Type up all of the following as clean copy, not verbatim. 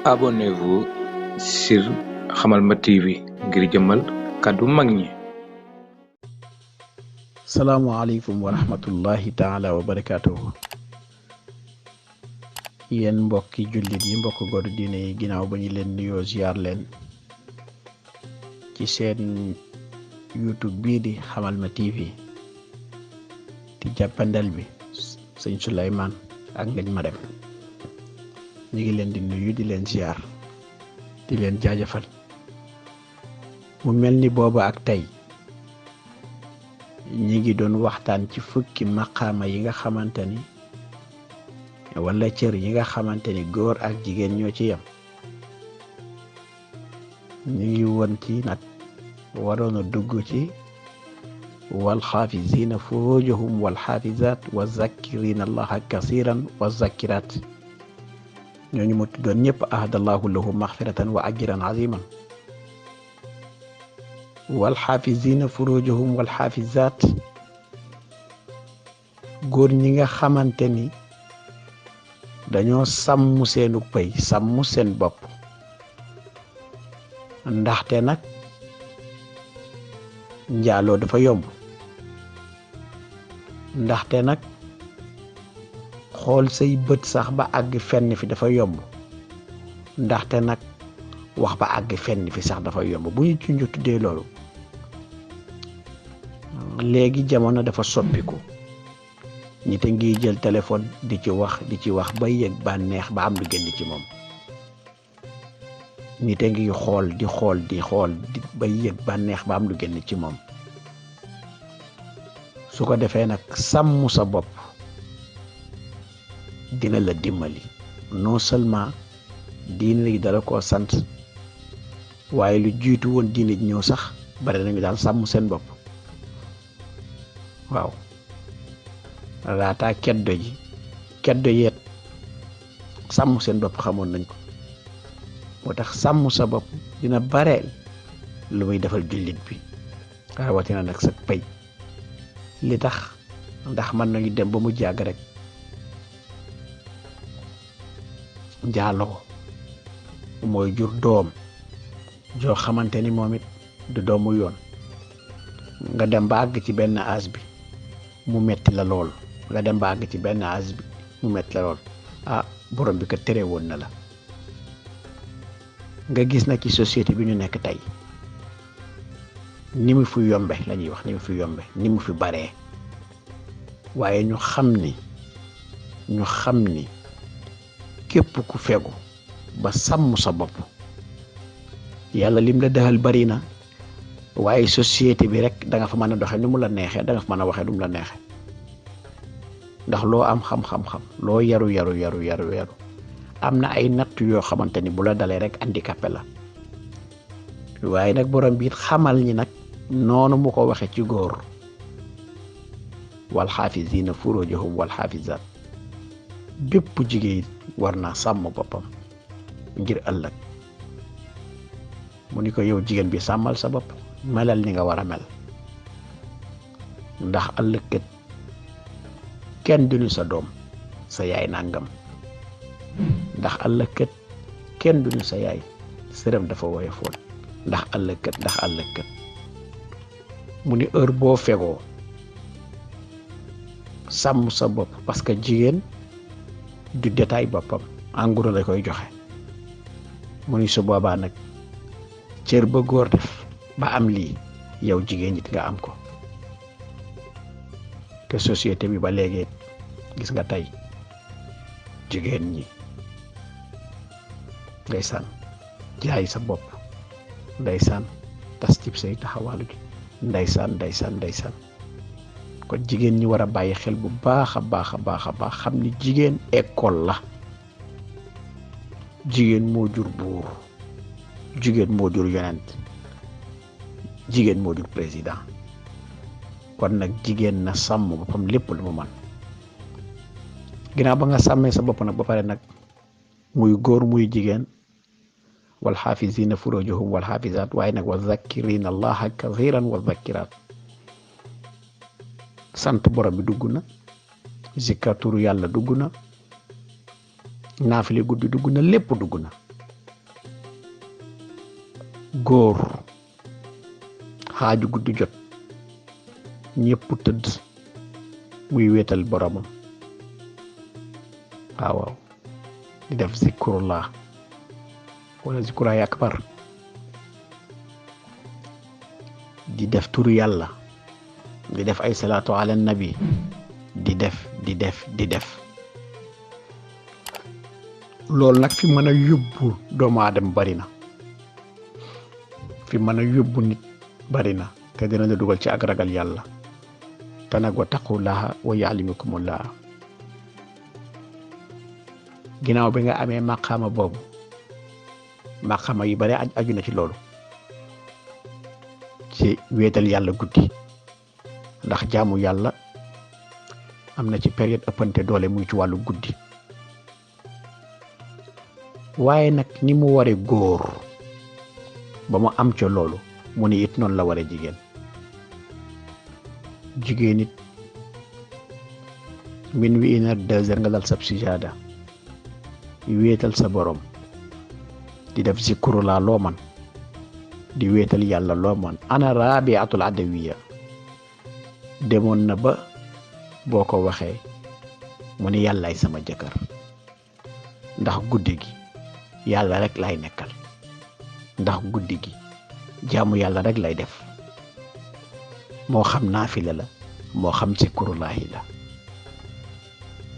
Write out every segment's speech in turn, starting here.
Abonnez-vous sur Hamalma TV ngir jëmmal kàddu mag ñi. salaamualeykum wa rahmatullahi taala wa barakaatuhu. yéen mbokki jullit yi mbokk góor diine yi ginnaaw ba ñu leen nuyoo ziar leen ci seen YouTube bii di Hamalma TV di jàppandal bi sëñ Souleymane ak ngañ ma dem ñu ngi leen di nuyu di leen ziar di leen jaajëfal. mu mel ni booba ak tey ñi ngi doon waxtaan ci fukki maqaama yi nga xamante ni wala cër yi nga xamante ni góor ak jigéen ñoo ci yem. ñu ngi woon ci nag waroon a dugg ci wal xaafizina furujahum wal xaafizat wa zakirina allaha kasiran wa zakirat ñooñu ma tuddoon ñëpp ahadallahu lahum maxfiratan wa ajran aziman. wal xaafizina furujahum wal xaafizat góor ñi nga xamante ni dañoo sàmm seenu pay sàmm seen bopp ndaxte nag njaaloo dafa yomb, ndaxte nag xool say bët sax ba àgg fenn fi dafa yomb, ndaxte nag wax ba àgg fenn fi sax dafa yomb. bu ñu ci tuddee loolu léegi jamono dafa soppiku, nit a ngi jël téléphone di ci wax ba yëg bànneex ba am lu génn ci moom. nit a ngi xool di ba yëg bànneex ba am lu génn ci moom. su ko defee nag sàmm sa bopp dina la dimbali. non seulement diine yi dala koo sant, waaye lu jiitu woon diine ji ñëw sax bari nañu daal sàmm seen bopp. waaw laataa keddo yeet sàmm seen bopp xamoon nañ ko. moo tax sàmm sa bopp dina bare lu muy defal jullit bi, rawatina nag sa pay. li tax ndax mën nañu dem ba mu jàgg rek njaaloo mooy jur doom joo xamante ni moom it du doomu yoon. nga dem ba àgg ci benn âge bi mu metti la lool, borom bi ko tere woon na la. nga gis na ci société bi ñu nekk tey ni mu fi yombe la ñuy wax, ni mu fi baree. waaye ñu xam ni képp ku fegu ba sàmm sa bopp yàlla lim la defal bari na, waaye société bi rek da nga fa mën a doxe ni mu la neexee, da nga fa mën a waxee ni mu la neexee. ndax loo am xam-xam loo yaru am na ay natt yoo xamante ni bu la dalee rek handicapé la. waaye nag borom bi it xamal ñi nag noonu mu ko waxee ci góor wal xaafizina furujahum wal xaafizat. bépp jigéen war naa sàmm boppam ngir ëllëg. mu ni ko yow jigéen bi sàmmal sa bopp, melal ni nga war a mel, ndax ëllëg kat kenn duñu sa doom sa yaay nangam, ndax ëllëg kat kenn duñu sa yaay sërëm dafa woyofoon, ndax ëllëg kat mu ni heure boo fegoo sàmm sa bopp, parce que jigéen du détail boppam en gros la koy joxe. mu ni su boobaa nag cër ba góor def ba am lii yow jigéen ñi nga am ko. te société bi ba léegi gis nga tey jigéen ñi ndeysaan jaay sa bopp, ndeysaan tas cib say taxawaalu ji, ndeysaan kon jigéen ñi war a bàyyi xel bu baax a baax xam ni jigéen école la. jigéen moo jur buur, jigéen moo jur yonent, jigéen moo jur président. kon nag jigéen na sàmm boppam lépp lu mu man. ginnaaw ba nga sàmmee sa bopp nag ba pare nag muy góor muy jigéen wal xaafizina furujahum wal xaafizat, waaye nag wa zakirina allaha kathiran wa zakirat. sant borom bi dugg na, zikkar turu yàlla dugg na naafile guddi dugg na lépp dugg na góor xaaju guddi jot ñépp tëdd muy wéetal boromam waaw di def zikrullah wala zikrulahi akbar di def turu yàlla di def ay salaatu ala nabi di def loolu nag fi mën a yóbbu doomu aadama bari na fi mën a yóbbu nit bari na te dina la dugal ci ak ragal yàlla te nag wa taqullaha wa ya'limukumullah ginnaaw bi nga amee maqaama boobu maqaama yi bari aju na ci loolu ci wéetal yàlla guddi ndax jaamu yàlla am na ci période ëppante doole muy ci wàllu guddi waaye nag ni mu waree góor ba mu am ca loolu mu ni it noonu la waree jigéen it min wi 1h 2h nga dal sab sijaada wéetal sa borom di def zikru laa loo man di wéetal yàlla loo man ana rabiatul adawiya demoon na ba boo ko waxee mu ni yàllaay sama jëkkër ndax guddi gi yàlla rek lay nekkal ndax guddi gi jaamu yàlla rek lay def moo xam naafile la moo xam zikrullahi la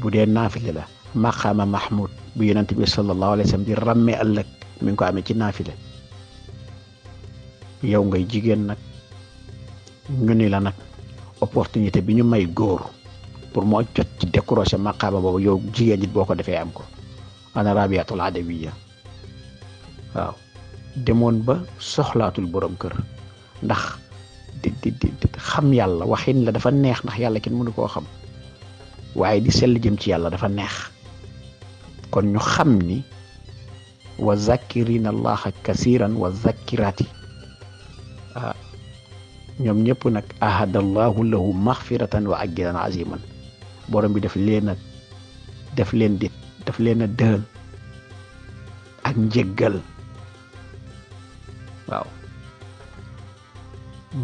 bu dee naafile la maqaama mahmud bu yonent bi sallallahu alayhi wa sallam di ràmmee ëllëg mi ngi ko amee ci naafile yow ngay jigéen nag ñu ni la nag opportunité bi ñu may góor pour moo jot ci décrocher maqaama boobu yow jigéen nit boo ko defee am ko ana rabiatul adawiya waaw demoon ba soxlaatul borom kër ndax di xam yàlla waxin la dafa neex ndax yàlla kenn mënu koo xam waaye di sell jëm ci yàlla dafa neex kon ñu xam ni wa zakirina allaha kasiran wa zakirati ñoom ñëpp nag ahadallahu lahu maghfiratan wa ajran aziman borom bi daf leen a dël ak njëggal waaw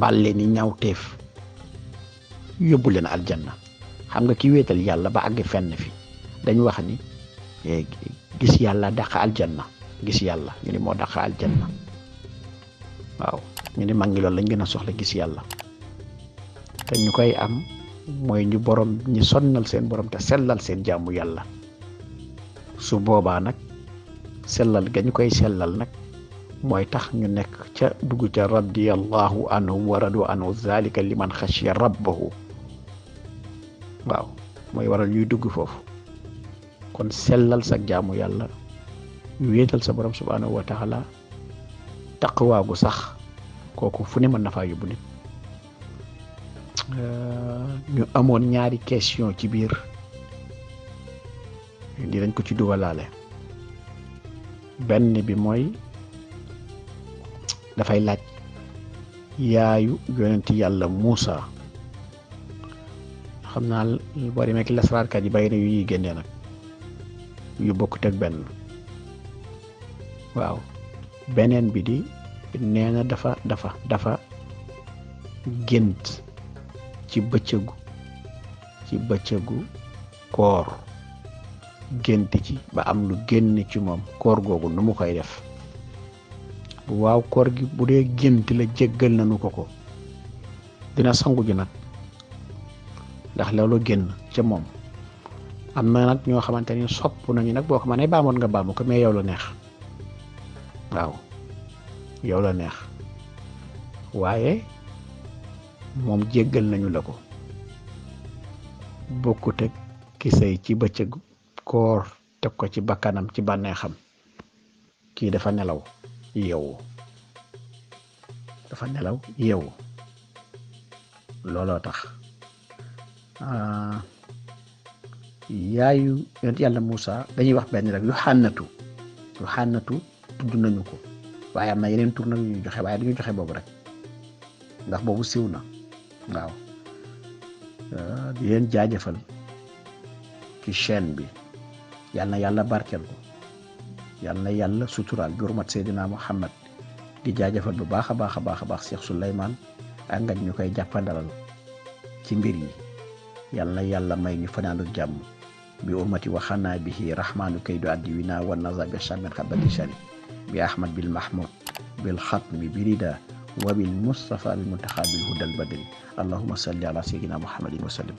bàlle ni ñaawteef yóbbu leen aljanna xam nga ki wéetal yàlla ba àgg fenn fi dañu wax ni gis yàlla dàq aljanna gis yàlla ñu ni moo dàq aljanna waaw ñu ni mag ngi loolu lañ gën a soxla gis yàlla te ñu koy am mooy ñu borom ñi sonnal seen borom te sellal seen jaamu yàlla su boobaa nag sellal ga ñu koy sellal nag mooy tax ñu nekk ca dugg ca radiyallahu anhum wa radu anhu zalika liman xashiya rabbahu waaw mooy waral ñuy dugg foofu kon sellal sa jaamu yàlla wéetal sa borom subhanahu wa taala taqwa gu sax kooku fu ne mën na faa yóbbu nit ñu amoon ñaari question ci biir dinañ ko ci dugalaale benn bi mooy dafay laaj yaayu yonent yàlla Muusa xam naa boo demee ci lasraarkat yi bàyyi na yu ñuy génnee nag yu bokkut ak benn waaw beneen bi di nee na dafa gént ci bëccëgu koor gént ci ba am lu génn ci moom koor googu nu mu koy def waaw koor gi bu dee gént la jéggal nañu ko dina sangu ji nag ndax loolu génn ca moom am na nag ñoo xamante ni sopp nañu nag boo ko mënee baamoon nga baamu ko mais yow la neex waaw yow la neex waaye moom jéggal nañu la ko bokkut ak ki sëy ci bëccëg koor teg ko ci bakkanam ci bànneexam kii dafa nelaw yeewu looloo tax yaayu yonent yàlla Muusa dañuy wax benn rek yu xànnatu tudd nañu ko waaye am na yeneen tur nag yu ñu joxe waaye dañu joxe boobu rek ndax boobu siiw na waaw di leen jaajëfal ci chaîne bi yal na yàlla barkeel ko yal na yàlla suturaal bi hurmat Seydina Muhammad di jaajëfal bu baax a baax a baax a baax Cheikh Souleymane ak nga ñu koy jàppandalal ci mbir yi yal na yàlla may ñu fanaanu jàmm bi hurmati waxanaa bihi rahmaanu kaydu addi wina wa naza bi shamin xabati shari bi ahmad bil mahmud bil xatmi bi rida wa bil mustafa bil muntaxa bil hudal badri allahuma salli ala sayyidina muhammadin wa sallim